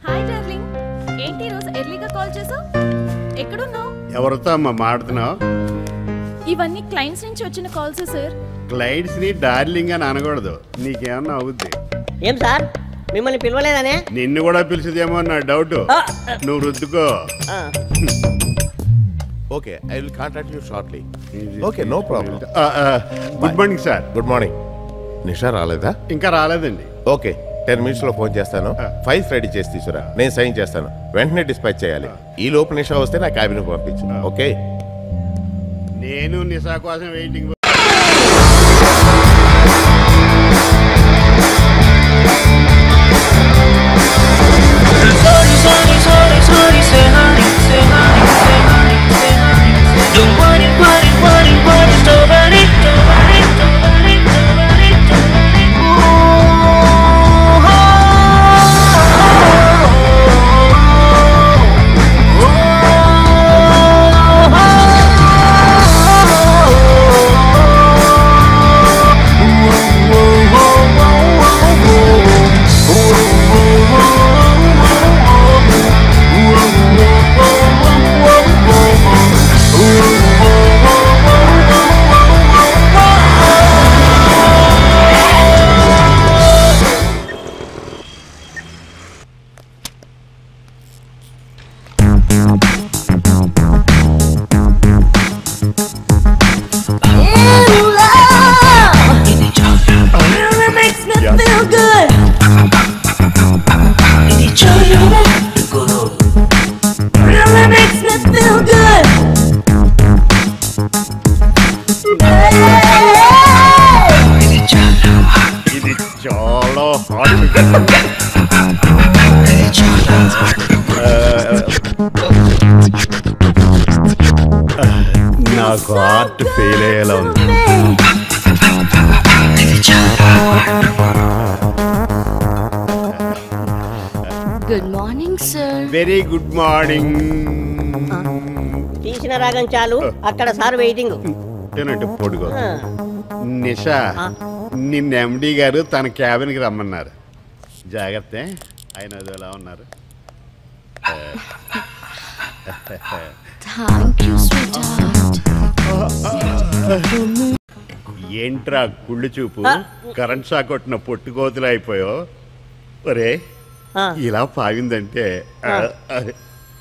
Hi darling, ఏంటి రోజు ఎర్లీగా కాల్ చేసావు? ఎక్కడున్నావు? ఎవరితో అమ్మా మాట్లాడుతున్నావు? ఇవన్నీ క్లయింట్స్ నుంచి వచ్చిన కాల్స్ సార్. క్లయింట్స్ ని డార్లింగ్ అని అనకూడదు, నీకేమన్నా అవుద్ది. ఏం సార్ మిమ్మల్ని పిలవలేదనే? నిన్ను కూడా పిలిచిదేమో నా డౌట్. నువ్వు రుద్దుకో. Okay, I will contact you shortly. Okay, no problem. Good morning sir. Good morning. Nisha రాలేదా? ఇంకా రాలేదండి. ఓకే, 10 minutes లో ఫోన్ చేస్తాను. ఫైల్స్ రెడీ చేసి తీసుకురా, నేను సైన్ చేస్తాను. వెంటనే డిస్పాచ్ చేయాలి. ఈ లోపు నిషా వస్తే నా క్యాబిన్ పంపించు. ఓకే, నేను నిషా కోసం వెయిటింగ్. నాకు హార్ట్ ఫెయిల్ అయ్యేలా ఉంది. Good morning sir. Very good morning. తీసిన రాగం చాలు, అక్కడ సార్ వెయిటింగ్. పొడుగు నిషా, నిన్న ఎండి గారు తన క్యాబిన్కి రమ్మన్నారు. జాగ్రత్త, ఆయన ఎలా ఉన్నారు? ఏంట్రా కుళ్ళు చూపు, కరెంట్ షాక్ కొట్టిన పొట్టుకోతులు అయిపోయో. ఒరే, ఇలా పాగిందంటే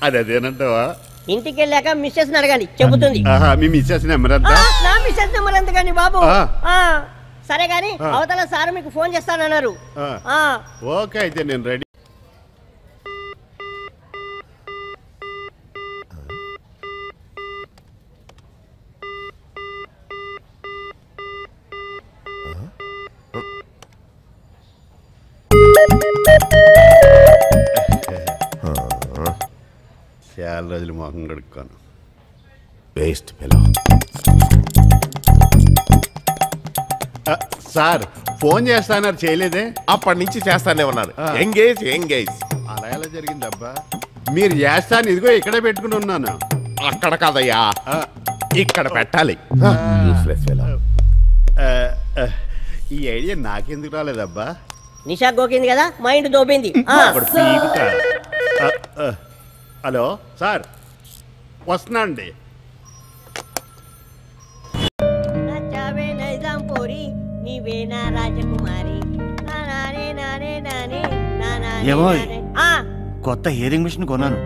అది అదేనంటావా? ఇంటికి వెళ్ళాక మిస్సెస్ అడగండి, చెబుతుంది. మీ మిస్సెస్ నెంబర్ ఎంత? నా మిస్సెస్ నెంబర్ ఎంత కానీ బాబు? సరే గాని అవతల సార్ మీకు ఫోన్ చేస్తానన్నారు. ఓకే, అయితే నేను రెడీ. చాలా రోజులు మొహం కడుక్కోను. Waste fellow. సార్ ఫోన్ చేస్తాన్నారు, చేయలేదే? అప్పటి నుంచి చేస్తానే ఉన్నారు. Engage engage. అలా ఎలా జరిగింది అబ్బా? మీరు చేస్తాను, ఇదిగో ఇక్కడే పెట్టుకుని ఉన్నాను. అక్కడ కాదయ్యా, ఇక్కడ పెట్టాలి. ఈ ఐడియా నాకెందుకు రాలేదబ్బా? నిషా గోకింది కదా, మైండ్ దోబింది. హలో సార్, వస్తున్నా అండి. కొత్త హియరింగ్ మిషన్ కొన్నాను.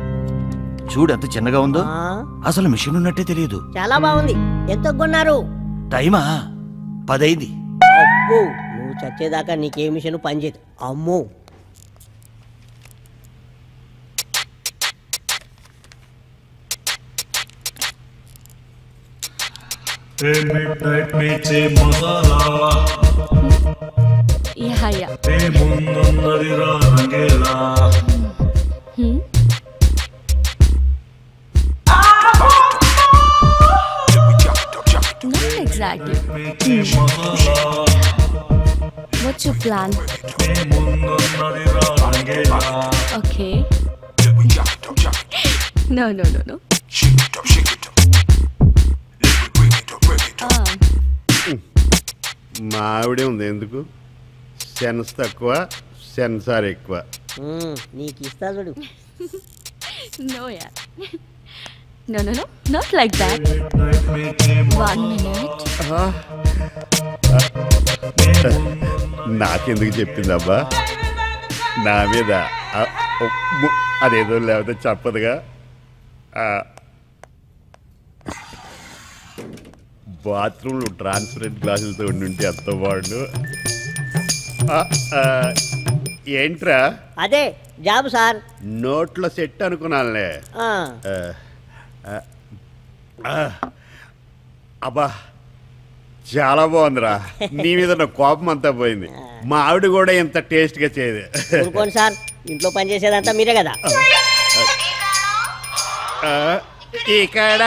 చూడు ఎంత చిన్నగా ఉందో, అసలు మిషన్ ఉన్నట్టే తెలియదు. చాలా బాగుంది. ఎంత కొన్నారు? టైమా 10 అయింది. అబ్బో, నువ్వు చచ్చేదాకా నీకే మిషన్ పనిచేయదు. అమ్మో, exactly. What's your plan? Okay. No. మా ఆవిడే ఉంది. ఎందుకు? సెన్స్ తక్కువ, సెన్సార్ ఎక్కువ. నీకు ఇస్తా చూడు. No, yeah. No, not like that. 1 minute. నాకెందుకు చెప్పిందబ్బా? నా మీద అదేదో లేకపోతే చెప్పదుగా. బాత్రూంలో ట్రాన్స్పరెంట్ గ్లాసులతో ఉండుంటే అంత బాగుండు. ఏంట్రా? అదే జాబ్ సార్. నోట్లో సెట్ అనుకున్నానులే. అబ్బా చాలా బాగుందిరా. నీ మీద నా కోపం అంతా పోయింది. మా ఆవిడ కూడా ఇంత టేస్ట్ గా చేయదు. ఊరుకోండి సార్, ఇంట్లో పని చేసేదంతా మీరే కదా. ఇక్కడ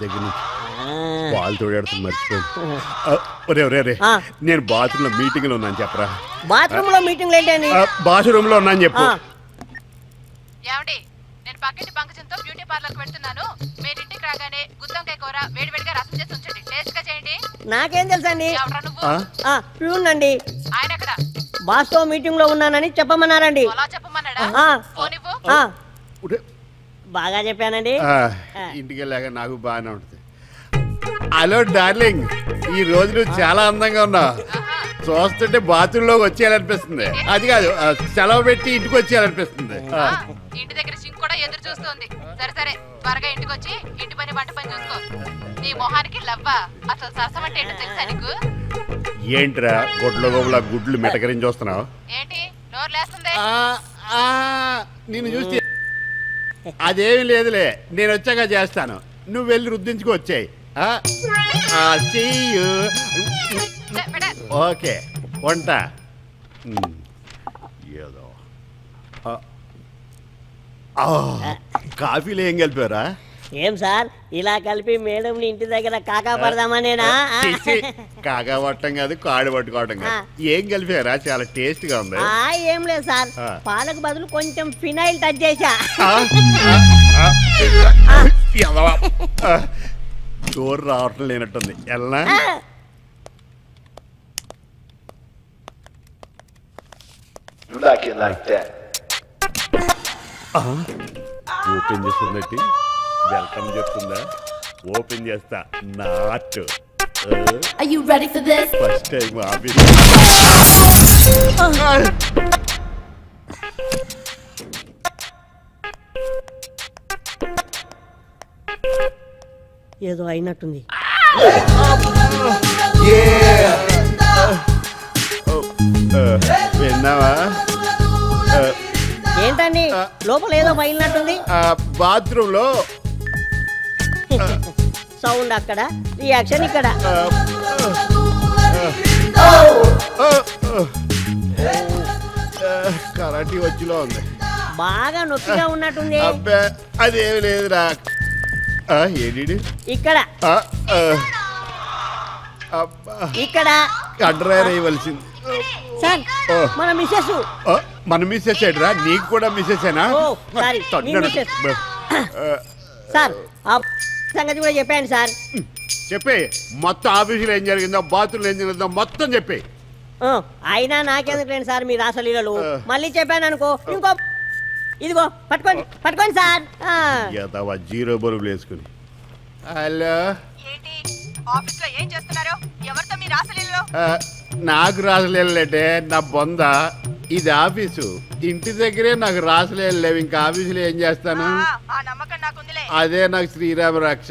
దగ్గర నుంచి పాలు తోడేడుతుంది మర్చిపోయింది. నేను బాత్రూమ్ లో మీటింగ్ లో ఉన్నాను చెప్పరా. బాత్రూమ్ లో మీటింగ్ ఏంటండి? బాత్రూమ్ లో ఉన్నాను చెప్పు. ఏమండి, నేను పక్కింటి పంకజంతో బ్యూటీ పార్లర్ పెడుతున్నాను. మీరు ఇంటికి రాగానే గుత్తంకాయ కూర వేడివేడిగా రసం చేసి ఉంచండి. టేస్ట్ గా చేయండి. నాకేం తెలుసండి? ఎవరా నువ్వు? ప్యూన్ అండి. ఆయన ఎక్కడ? బాస్ తో మీటింగ్ లో ఉన్నానని చెప్పమన్నారండి. అలా చెప్పమన్నాడా? ఫోన్ ఇవ్వు. బాగా చెప్పానండి. ఇంటికి వెళ్ళాక నాకు బాగానే ఉంటుంది. హలో డార్లింగ్, ఈ రోజు నువ్వు చాలా అందంగా ఉన్నావు. చూస్తుంటే బాత్రూమ్ లోకి వచ్చేయాలనిపిస్తుంది. అది కాదు, సెలవు పెట్టి ఇంటికి వచ్చేయాలనిపిస్తుంది. ఇంటి దగ్గర సింక్ కూడా ఎదురు చూస్తుంది. సరే సరే, త్వరగా ఇంటికి వచ్చి ఇంటి పని వంట పని చూసుకో. నీ మొహానికి లవ్వా. అసలు సరసం అంటే ఏంటో తెలుసా నీకు? ఏంట్రా గొడ్ల గోబుల గుడ్లు మెటకరించి చూస్తున్నావు? ఏంటి నోరు లేస్తుంది? నిన్ను చూస్తే అదేమి లేదులే, నేను వచ్చాక చేస్తాను. నువ్వు వెళ్ళి రుద్దించుకు వచ్చాయి. ఓకే వంట ఏదో. కాఫీలో ఏం కలిపారా? ఏం సార్ ఇలా కలిపి మేడం ఇంటి దగ్గర కాకా పడదామనేనా? కాకా పట్టడం కాదు, కాడు పట్టుకోవడం కాదు. ఏం కలిపారా? చాలా టేస్ట్ గా ఉంది. ఏం లేదు సార్, పాలకు బదులు కొంచెం ఫినైల్ టచ్ చేశా. డోర్ రావటం లేనట్టుంది. ఎలా ఓపెన్ చేస్తున్నట్టు వెల్కమ్ చెప్తుందా? ఓపెన్ చేస్తా. Not first time office. ఏదో అయినట్టుంది. విన్నావా? ఏంటండి లోపల ఏదో పగిలినట్టుంది? బాత్రూమ్ లో సౌండ్ అక్కడ, రియాక్షన్ ఇక్కడ. కరాటీ వచ్చిలో ఉంది. బాగా నొప్పిగా ఉన్నట్టుంది. అబ్బా అదేమి లేదురా. ఏంటి ఇక్కడ ఇక్కడ అడ్రైర్ అయ్యవలసింది సార్. మన మిస్సెస్. మన మిస్సెస్ ఏడ్రా? నీకు కూడా మిస్సెస్ ఏనా? సార్ ఆ సంగతి కూడా చెప్పాను సార్. చెప్పే మొత్తం ఆఫీసులో ఏం జరిగిందో, బాత్రూంలో ఏం జరిగిందో మొత్తం చెప్పే. అయినా నాకెందుకులేండి సార్ మీ రాసలీలలు. మళ్ళీ చెప్పాను అనుకో ఇంకో ఇదిగో పట్టుకోండి పట్టుకోండి సార్. జీరో బరువులు వేసుకుని. హలో, ఆఫీస్లో ఏం చేస్తున్నారు? ఎవరితో మీ రాసలీలలో? నాకు రాసలేదంటే నా బొంద. ఇది ఆఫీసు, ఇంటి దగ్గరే నాకు రాసలేదు లేవు. ఇంకా ఆఫీసులో ఏం చేస్తాను? అదే నాకు శ్రీరామ రక్ష.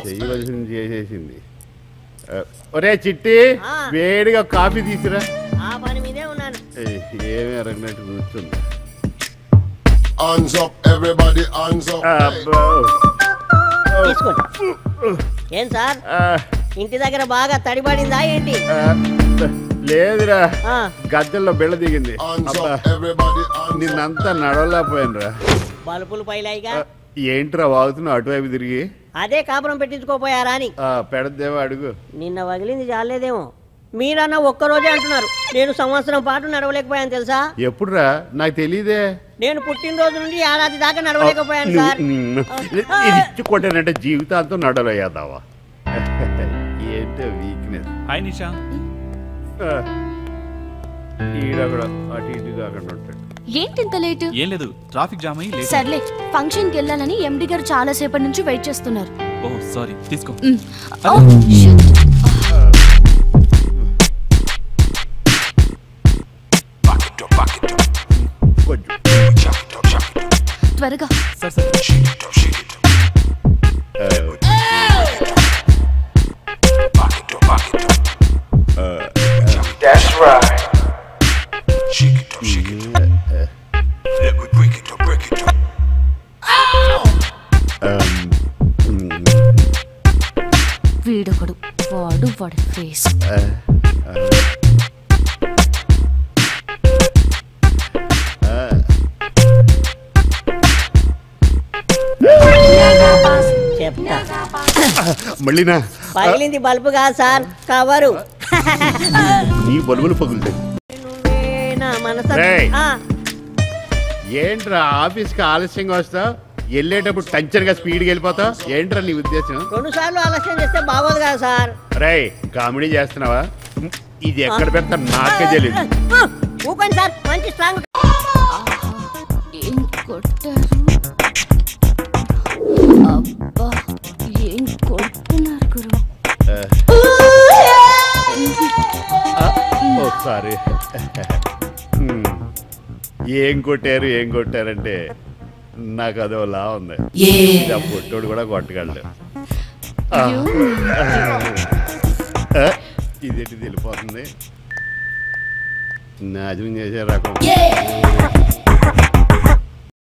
చేయవలసింది చేసేసింది. ఒరే చిట్టి, వేడిగా కాఫీ తీసురా. ఆ పని మీదే ఉన్నాను. ఏమి అరగినట్టు కూర్చుంది. తీసుకోండి. ఏం సార్ ఇంటి దగ్గర బాగా తడిపడిందా ఏంటి? లేదురా, గద్దెల్లో బెళ్ళ దిగింది. నిన్నంతా నడవలేకపోయానురా. బలుపులు పైలాయిగా. ఏంట్రా వాగుతున్నావు అటువైపు తిరిగి? అదే కాపురం పెట్టించుకోపోయారా అని. పెడదేవో అడుగు. నిన్న వగిలింది చాలేదేమో. మీరన్నా ఒక్కరోజే అంటున్నారు, నేను సంవత్సరం పాటు నడవలేకపోయాను తెలుసా? ఎప్పుడురా? నాకు తెలియదే. నేను పుట్టినరోజు నుండి ఏడాది దాకా నడవలేకపోయాను సార్. ఇది ఇచ్చుకోవటానంటే జీవితాంతం నడవలేదావా? ఏంటో వీక్నెస్. హాయ్ నిషా. ఈడొకడు అటు ఇటు కాకుండా ఉంటాడు. ఏంటి ఇంత లేట్? ఏం లేదు, ట్రాఫిక్ జామ్ అయ్యి లేట్. సర్లే, ఫంక్షన్ కి వెళ్ళాలని ఎండి గారు చాలా సేపటి నుంచి వెయిట్ చేస్తున్నారు. ఓ సారీ, తీసుకో. త్వరగా. సరే సరే. That's right. Shake it up, shake it up. Let me break it up, break it up. వీడొకడు, వాడి ఫేస్. చెప్తా. మళ్ళీనా? పగిలింది బల్బు కాదు సార్, కవరు. నీ బలుగులు పగులుతాయి. నా మనసు. రేయ్. ఏంట్రా ఆఫీస్కి ఆలస్యంగా వస్తావు? వెళ్ళేటప్పుడు టంచర్గా స్పీడ్కి వెళ్ళిపోతావు? ఏంట్రా నీ ఉద్దేశం? 2 సార్లు ఆలస్యం చేస్తే బాగోదు కదా సార్. రేయ్, కామెడీ చేస్తున్నావా? ఇది ఎక్కడ పెడతా నాకే తెలియదు. ఊకండి సార్, మంచి స్ట్రాంగ్. ఏం కొట్టారు? అబ్బా, ఏం కొడుతున్నారు గురు? ఒకసారి ఏం కొట్టారంటే నాకు అదోలా ఉంది. పొట్టోడు కూడా కొట్టగలడు. ఇదేంటి వెళ్ళిపోతుంది? నాశనం చేసే రకం.